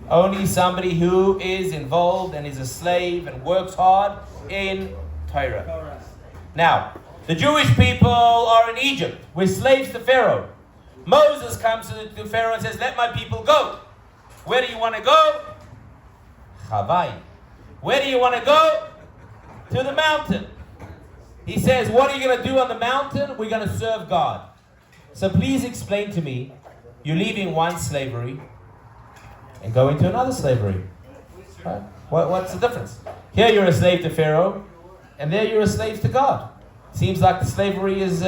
Speaker 1: Only somebody who is involved and is a slave and works hard in Torah. Now, the Jewish people are in Egypt. We're slaves to Pharaoh. Moses comes to Pharaoh and says, let my people go. Where do you want to go? Chavai. Where do you want to go? To the mountain. He says, what are you going to do on the mountain? We're going to serve God. So please explain to me, you're leaving one slavery and going to another slavery. Right? What's the difference? Here you're a slave to Pharaoh, and there you're a slave to God. Seems like the slavery is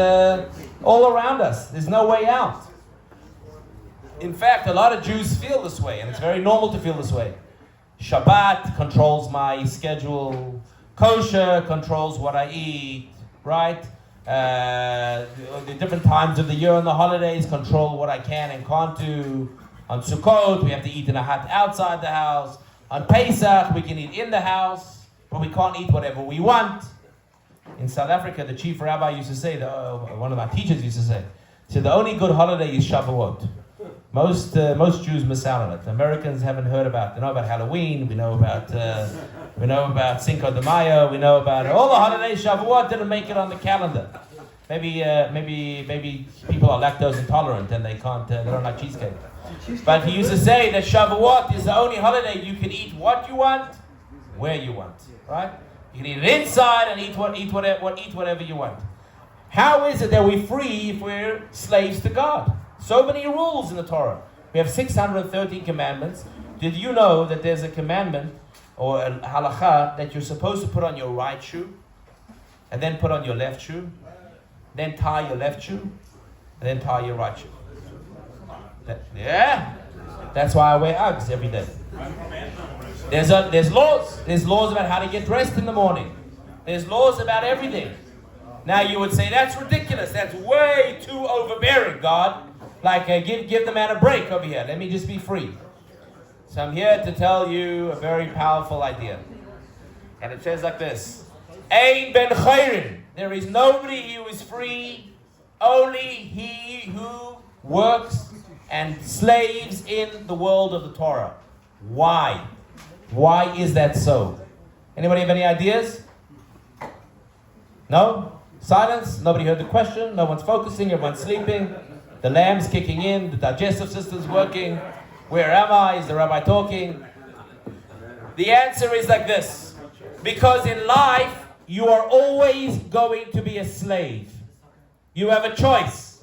Speaker 1: all around us. There's no way out. In fact, a lot of Jews feel this way, and it's very normal to feel this way. Shabbat controls my schedule. Kosher controls what I eat, right? The different times of the year and the holidays control what I can and can't do. On Sukkot, we have to eat in a hut outside the house. On Pesach, we can eat in the house, but we can't eat whatever we want. In South Africa, the chief rabbi used to say, one of my teachers used to say, the only good holiday is Shavuot. Most Jews miss out on it. Americans haven't heard about. They know about Halloween. We know about Cinco de Mayo. We know about all the holidays. Shavuot didn't make it on the calendar. Maybe people are lactose intolerant and they don't like cheesecake. But he used to say that Shavuot is the only holiday you can eat what you want, where you want. Right? You can eat it inside and eat whatever you want. How is it that we're free if we're slaves to God? So many rules in the Torah. We have 613 commandments. Did you know that there's a commandment or a halacha that you're supposed to put on your right shoe and then put on your left shoe, then tie your left shoe, and then tie your right shoe? That's why I wear Uggs every day. There's laws. There's laws about how to get dressed in the morning. There's laws about everything. Now you would say, that's ridiculous. That's way too overbearing, God. Like, give the man a break over here. Let me just be free. So I'm here to tell you a very powerful idea. And it says like this. Ein ben chayrin. There is nobody who is free. Only he who works and slaves in the world of the Torah. Why? Why is that so? Anybody have any ideas? No? Silence? Nobody heard the question? No one's focusing? Everyone's sleeping? The lamb's kicking in? The digestive system's working? Where am I? Is the rabbi talking? The answer is like this. Because in life, you are always going to be a slave. You have a choice.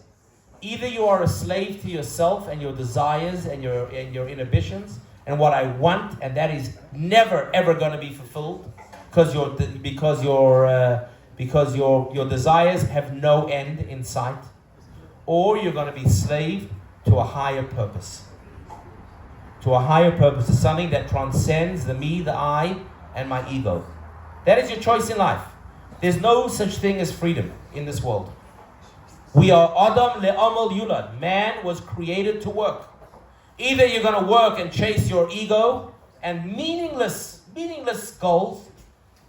Speaker 1: Either you are a slave to yourself and your desires and your inhibitions and what I want, and that is never ever going to be fulfilled because your desires have no end in sight, or you're going to be slave to a higher purpose. To a higher purpose, to something that transcends the me, the I, and my ego. That is your choice in life. There's no such thing as freedom in this world. We are Adam le'amal yulad. Man was created to work. Either you're going to work and chase your ego and meaningless goals,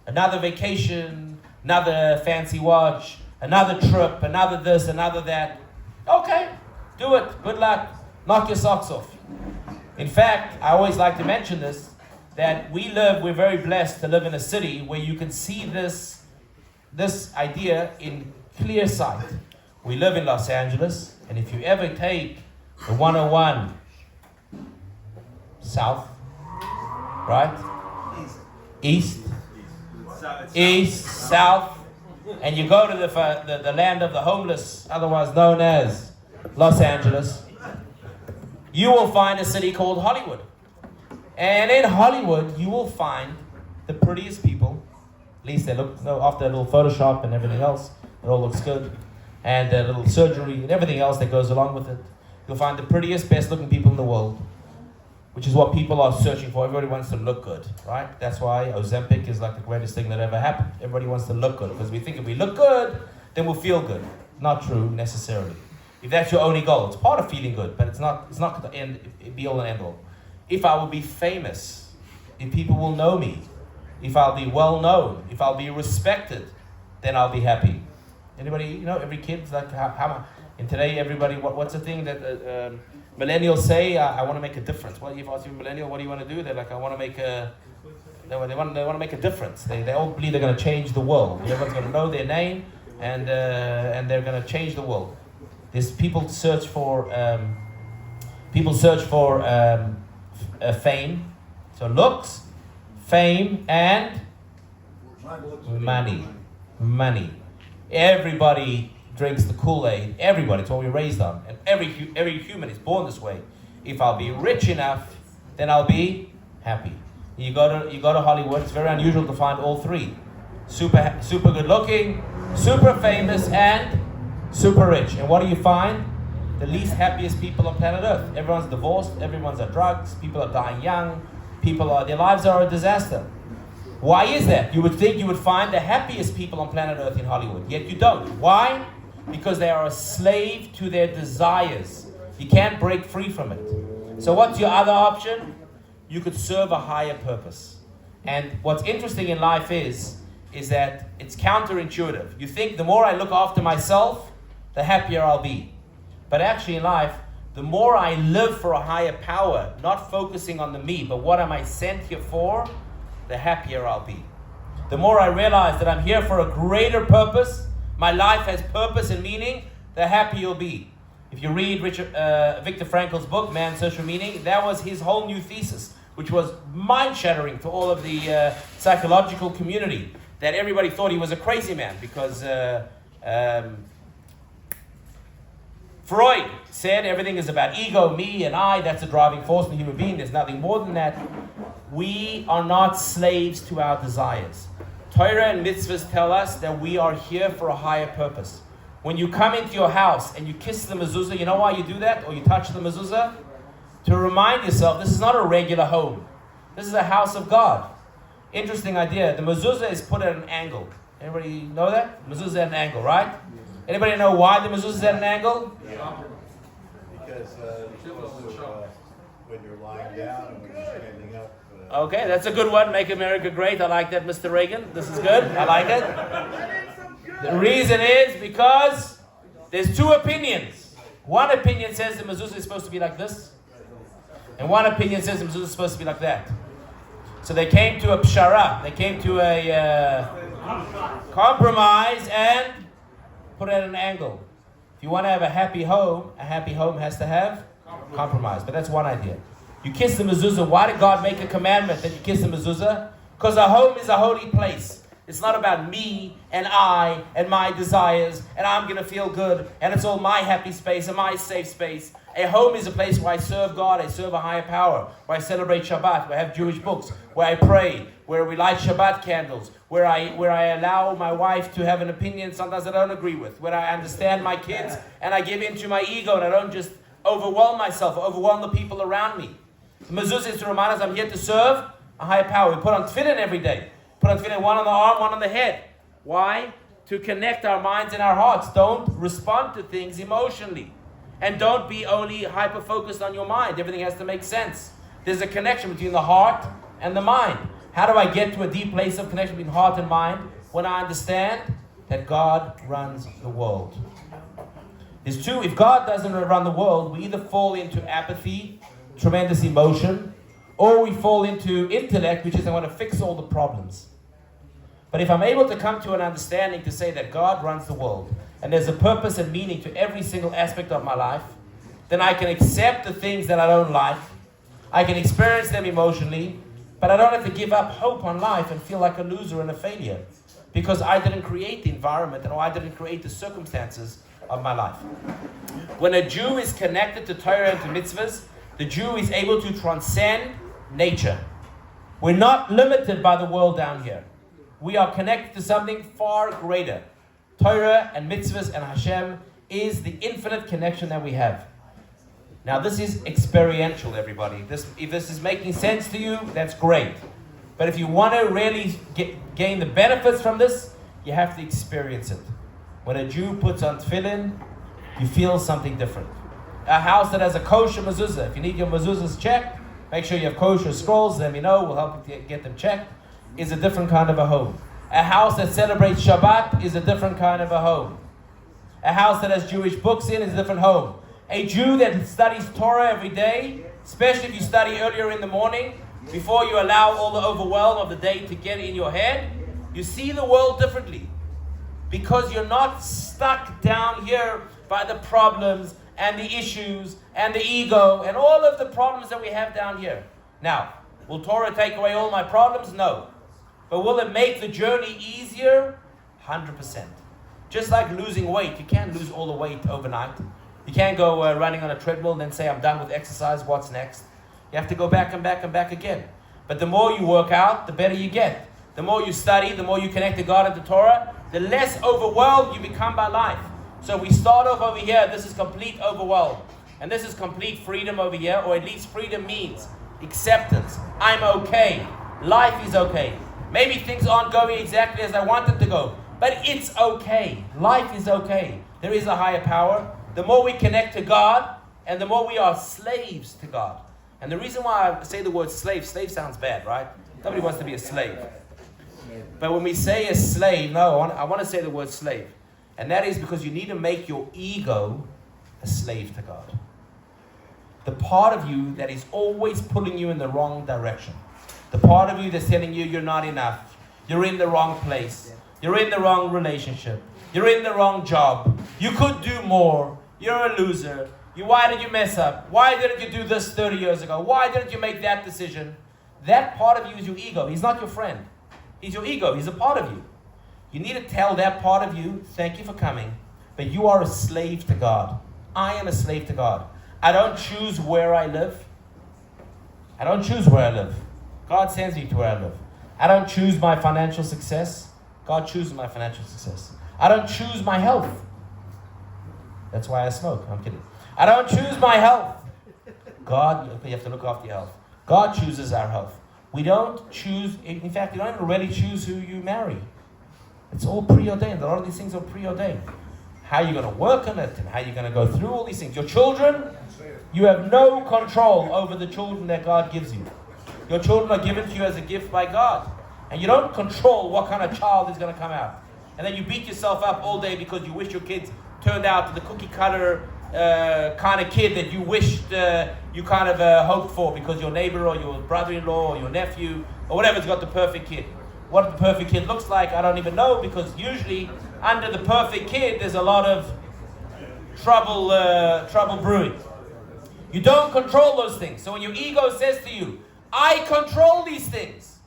Speaker 1: another vacation, another fancy watch, another trip, another this, another that. Okay, do it. Good luck. Knock your socks off. In fact, I always like to mention this, that we're very blessed to live in a city where you can see this idea in clear sight. We live in Los Angeles, and if you ever take the 101 south, right? East, south, and you go to the land of the homeless, otherwise known as Los Angeles, you will find a city called Hollywood. And in Hollywood, you will find the prettiest people. At least they look, after a little Photoshop and everything else, it all looks good. And a little surgery and everything else that goes along with it. You'll find the prettiest, best looking people in the world, which is what people are searching for. Everybody wants to look good, right? That's why Ozempic is like the greatest thing that ever happened. Everybody wants to look good because we think if we look good, then we'll feel good. Not true necessarily. If that's your only goal, it's part of feeling good, but it's not the end, be all and end all. If I will be famous, if people will know me, if I'll be well known, if I'll be respected, then I'll be happy. Anybody, every kid's like, how and today everybody, what's the thing that millennials say? I want to make a difference. Well, if you ask a millennial, what do you want to do? They're like, I want to make they want to make a difference. They all believe they're going to change the world. Everyone's going to know their name, and they're going to change the world. There's people search for fame, so looks, fame, and money. Everybody drinks the Kool-Aid. Everybody, it's what we're raised on. And every human is born this way. If I'll be rich enough, then I'll be happy. You go to Hollywood, it's very unusual to find all three. Super good looking, super famous, and super rich. And what do you find? The least happiest people on planet Earth. Everyone's divorced, everyone's on drugs, people are dying young, their lives are a disaster. Why is that? You would think you would find the happiest people on planet Earth in Hollywood, yet you don't. Why? Because they are a slave to their desires. You can't break free from it. So what's your other option? You could serve a higher purpose. And what's interesting in life is that it's counterintuitive. You think the more I look after myself, the happier I'll be. But actually in life, the more I live for a higher power, not focusing on the me, but what am I sent here for, the happier I'll be. The more I realize that I'm here for a greater purpose, my life has purpose and meaning, the happier you'll be. If you read Viktor Frankl's book, Man's Search for Meaning, that was his whole new thesis, which was mind-shattering to all of the psychological community, that everybody thought he was a crazy man because Freud said everything is about ego, me, and I. That's a driving force in the human being. There's nothing more than that. We are not slaves to our desires. Torah and mitzvahs tell us that we are here for a higher purpose. When you come into your house and you kiss the mezuzah, you know why you do that? Or you touch the mezuzah? To remind yourself, this is not a regular home. This is a house of God. Interesting idea. The mezuzah is put at an angle. Anybody know that? Mezuzah is at an angle, right? Anybody know why the mezuzah is at an angle?
Speaker 4: Yeah. Because when you're lying down and when you're standing up.
Speaker 1: Okay, that's a good one. Make America great. I like that, Mr. Reagan. This is good. I like it. The reason is because there's two opinions. One opinion says the mezuzah is supposed to be like this. And one opinion says the mezuzah is supposed to be like that. So they came to a pshara. They came to a compromise and put it at an angle. If you want to have a happy home has to have compromise. But that's one idea. You kiss the mezuzah. Why did God make a commandment that you kiss the mezuzah? Because a home is a holy place. It's not about me and I and my desires and I'm going to feel good and it's all my happy space and my safe space. A home is a place where I serve God, I serve a higher power, where I celebrate Shabbat, where I have Jewish books, where I pray, where we light Shabbat candles, where I allow my wife to have an opinion sometimes I don't agree with, where I understand my kids and I give in to my ego and I don't just overwhelm myself or overwhelm the people around me. The mezuzah is to remind us I'm here to serve a higher power. We put on tefillin every day. Put on tefillin, one on the arm, one on the head. Why? To connect our minds and our hearts. Don't respond to things emotionally. And don't be only hyper-focused on your mind. Everything has to make sense. There's a connection between the heart and the mind. How do I get to a deep place of connection between heart and mind? When I understand that God runs the world. There's two. If God doesn't run the world, we either fall into apathy, tremendous emotion, or we fall into intellect, which is I want to fix all the problems. But if I'm able to come to an understanding to say that God runs the world, and there's a purpose and meaning to every single aspect of my life, then I can accept the things that I don't like. I can experience them emotionally, but I don't have to give up hope on life and feel like a loser and a failure because I didn't create the environment and I didn't create the circumstances of my life. When a Jew is connected to Torah and to mitzvahs, the Jew is able to transcend nature. We're not limited by the world down here. We are connected to something far greater. Torah and mitzvahs and Hashem is the infinite connection that we have. Now this is experiential, everybody. If this is making sense to you, that's great. But if you want to really gain the benefits from this, you have to experience it. When a Jew puts on tefillin, you feel something different. A house that has a kosher mezuzah, if you need your mezuzahs checked, make sure you have kosher scrolls, let me know, we'll help you get them checked, is a different kind of a home. A house that celebrates Shabbat is a different kind of a home. A house that has Jewish books in is a different home. A Jew that studies Torah every day, especially if you study earlier in the morning, before you allow all the overwhelm of the day to get in your head, you see the world differently. Because you're not stuck down here by the problems and the issues and the ego and all of the problems that we have down here. Now, will Torah take away all my problems? No. But will it make the journey easier? 100%. Just like losing weight, you can't lose all the weight overnight. You can't go running on a treadmill and then say, I'm done with exercise, what's next? You have to go back and back and back again. But the more you work out, the better you get. The more you study, the more you connect to God and the Torah, the less overwhelmed you become by life. So we start off over here, this is complete overwhelm. And this is complete freedom over here, or at least freedom means acceptance. I'm okay. Life is okay. Maybe things aren't going exactly as I want them to go, but it's okay. Life is okay. There is a higher power. The more we connect to God, and the more we are slaves to God. And the reason why I say the word slave sounds bad, right? Nobody wants to be a slave. But when we say a slave, no, I want to say the word slave. And that is because you need to make your ego a slave to God. The part of you that is always pulling you in the wrong direction. The part of you that's telling you you're not enough. You're in the wrong place. You're in the wrong relationship. You're in the wrong job. You could do more. You're a loser. Why did you mess up? Why didn't you do this 30 years ago? Why didn't you make that decision? That part of you is your ego. He's not your friend. He's your ego. He's a part of you. You need to tell that part of you, thank you for coming, but you are a slave to God. I am a slave to God. I don't choose where I live. I don't choose where I live. God sends me to where I live. I don't choose my financial success. God chooses my financial success. I don't choose my health. That's why I smoke. I'm kidding. I don't choose my health. God, you have to look after your health. God chooses our health. We don't choose, in fact, you don't even really choose who you marry. It's all preordained. A lot of these things are preordained. How you're going to work on it and how you're going to go through all these things. Your children, you have no control over the children that God gives you. Your children are given to you as a gift by God. And you don't control what kind of child is going to come out. And then you beat yourself up all day because you wish your kids turned out the cookie cutter kind of kid that you wished you kind of hoped for because your neighbor or your brother-in-law or your nephew or whatever's got the perfect kid. What the perfect kid looks like, I don't even know, because usually under the perfect kid there's a lot of trouble brewing. You don't control those things. So when your ego says to you, I control these things,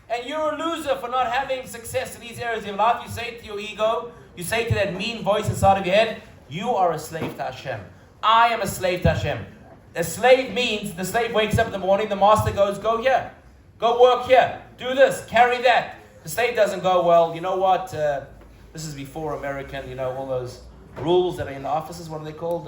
Speaker 1: and you're a loser for not having success in these areas of your life, you say to your ego, you say to that mean voice inside of your head, you are a slave to Hashem. I am a slave to Hashem. A slave means the slave wakes up in the morning, the master goes, go here, go work here, do this, carry that. The slave doesn't go, well, you know what, this is before American, all those rules that are in the offices, what are they called?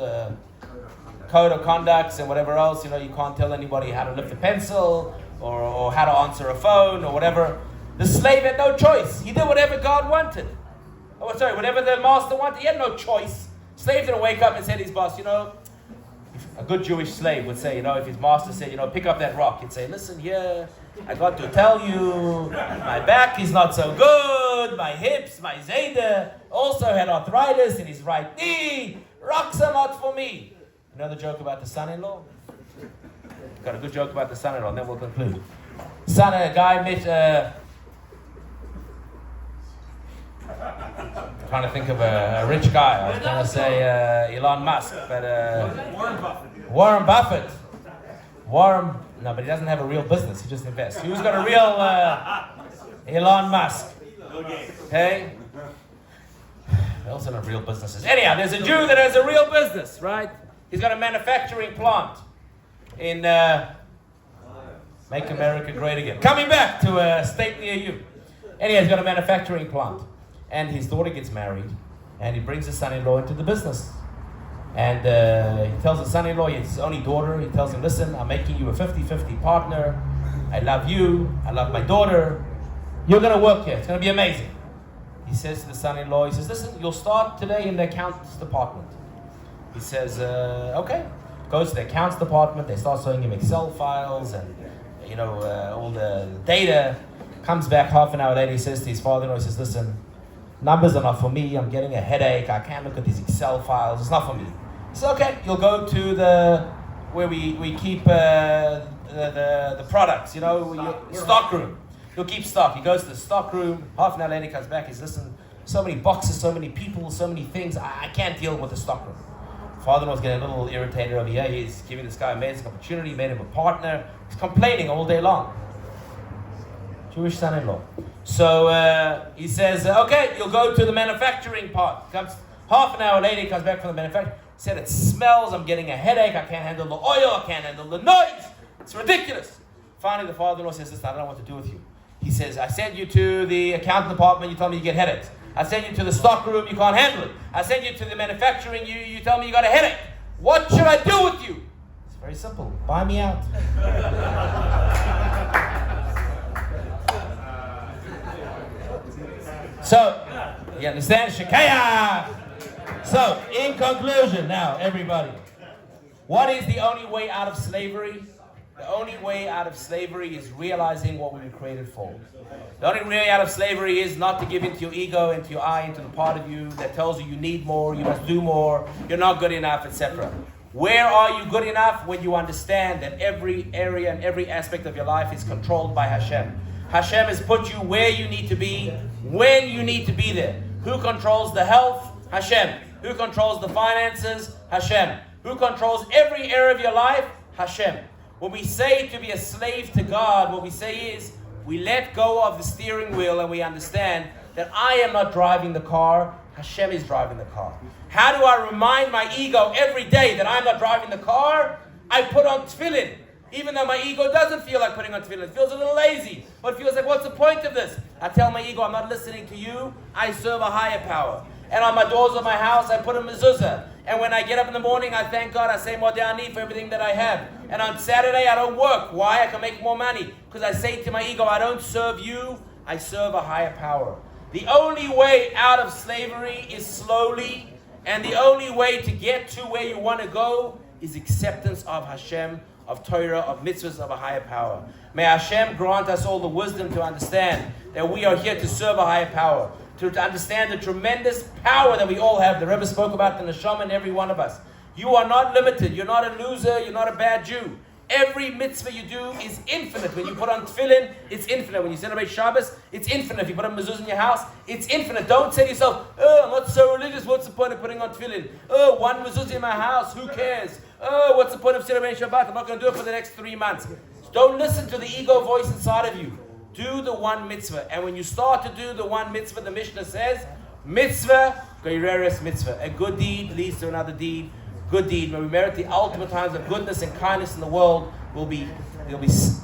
Speaker 1: Code of conducts and whatever else, you can't tell anybody how to lift a pencil or how to answer a phone or whatever. The slave had no choice. He did whatever God wanted. Whatever the master wanted, he had no choice. Slave didn't wake up and say to his boss, a good Jewish slave would say, if his master said, pick up that rock, he'd say, listen here, I got to tell you, my back is not so good, my hips, my zayda, also had arthritis in his right knee, rocks are not for me. You know the joke about the son-in-law? Got a good joke about the son-in-law, and then we'll conclude. A guy met, trying to think of a rich guy. I was going to say Elon Musk, but Warren Buffett. No, but he doesn't have a real business. He just invests. Who's got a real Elon Musk? Okay? They also have real businesses. Anyhow, there's a Jew that has a real business, right? He's got a manufacturing plant in Make America Great Again. Coming back to a state near you. Anyhow, he's got a manufacturing plant. And his daughter gets married, and he brings his son-in-law into the business. And he tells his son-in-law, his only daughter, he tells him, listen, I'm making you a 50-50 partner. I love you. I love my daughter. You're going to work here. It's going to be amazing. He says to the son-in-law, he says, listen, you'll start today in the accounts department. He says, okay. Goes to the accounts department. They start showing him Excel files and, all the data. Comes back half an hour later. He says to his father-in-law, he says, listen, numbers are not for me. I'm getting a headache. I can't look at these Excel files. It's not for me. So okay, you'll go to where we keep the products, stock room. You'll keep stock. He goes to the stock room. Half an hour later, he comes back. He says, listen, so many boxes, so many people, so many things. I can't deal with the stock room. Father-in-law's getting a little irritated over here. He's giving this guy an amazing opportunity, made him a partner. He's complaining all day long. Jewish son-in-law. So he says, okay, you'll go to the manufacturing part. Comes half an hour later, he comes back from the manufacturing. He said, it smells, I'm getting a headache, I can't handle the oil, I can't handle the noise. It's ridiculous. Finally, the father-in-law says, listen, I don't know what to do with you. He says, I sent you to the accounting department, you told me you get headaches. I sent you to the stock room, you can't handle it. I sent you to the manufacturing, you tell me you got a headache. What should I do with you? It's very simple. Buy me out. So, you understand? Shekaya! So, in conclusion now, everybody, what is the only way out of slavery? The only way out of slavery is realizing what we were created for. The only way out of slavery is not to give into your ego, into your I, into the part of you that tells you you need more, you must do more, you're not good enough, etc. Where are you good enough? When you understand that every area and every aspect of your life is controlled by Hashem. Hashem has put you where you need to be, when you need to be there. Who controls the health? Hashem. Who controls the finances? Hashem. Who controls every area of your life? Hashem. When we say to be a slave to God, what we say is, we let go of the steering wheel and we understand that I am not driving the car, Hashem is driving the car. How do I remind my ego every day that I'm not driving the car? I put on tefillin. Even though my ego doesn't feel like putting on tefillin, it feels a little lazy. But it feels like, what's the point of this? I tell my ego, I'm not listening to you, I serve a higher power. And on my doors of my house, I put a mezuzah. And when I get up in the morning, I thank God, I say Modeh for everything that I have. And on Saturday, I don't work. Why? I can make more money. Because I say to my ego, I don't serve you, I serve a higher power. The only way out of slavery is slowly, and the only way to get to where you want to go is acceptance of Hashem, of Torah, of mitzvahs, of a higher power. May Hashem grant us all the wisdom to understand that we are here to serve a higher power, to understand the tremendous power that we all have. The Rebbe spoke about the neshama in every one of us. You are not limited. You're not a loser. You're not a bad Jew. Every mitzvah you do is infinite. When you put on tefillin, it's infinite. When you celebrate Shabbos, it's infinite. If you put on mezuzah in your house, it's infinite. Don't say to yourself, oh, I'm not so religious. What's the point of putting on tefillin? Oh, one mezuzah in my house. Who cares? Oh, what's the point of celebrating Shabbat? I'm not going to do it for the next 3 months. Don't listen to the ego voice inside of you. Do the one mitzvah. And when you start to do the one mitzvah, the Mishnah says, mitzvah, geireres mitzvah. A good deed leads to another deed. Good deed. When we merit the ultimate times of goodness and kindness in the world, there'll be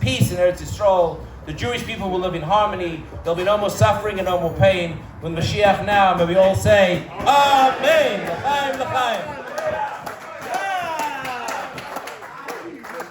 Speaker 1: peace in Eretz Yisrael. The Jewish people will live in harmony. There'll be no more suffering and no more pain. When Mashiach now, may we all say, Amen. L'chaim, l'chaim.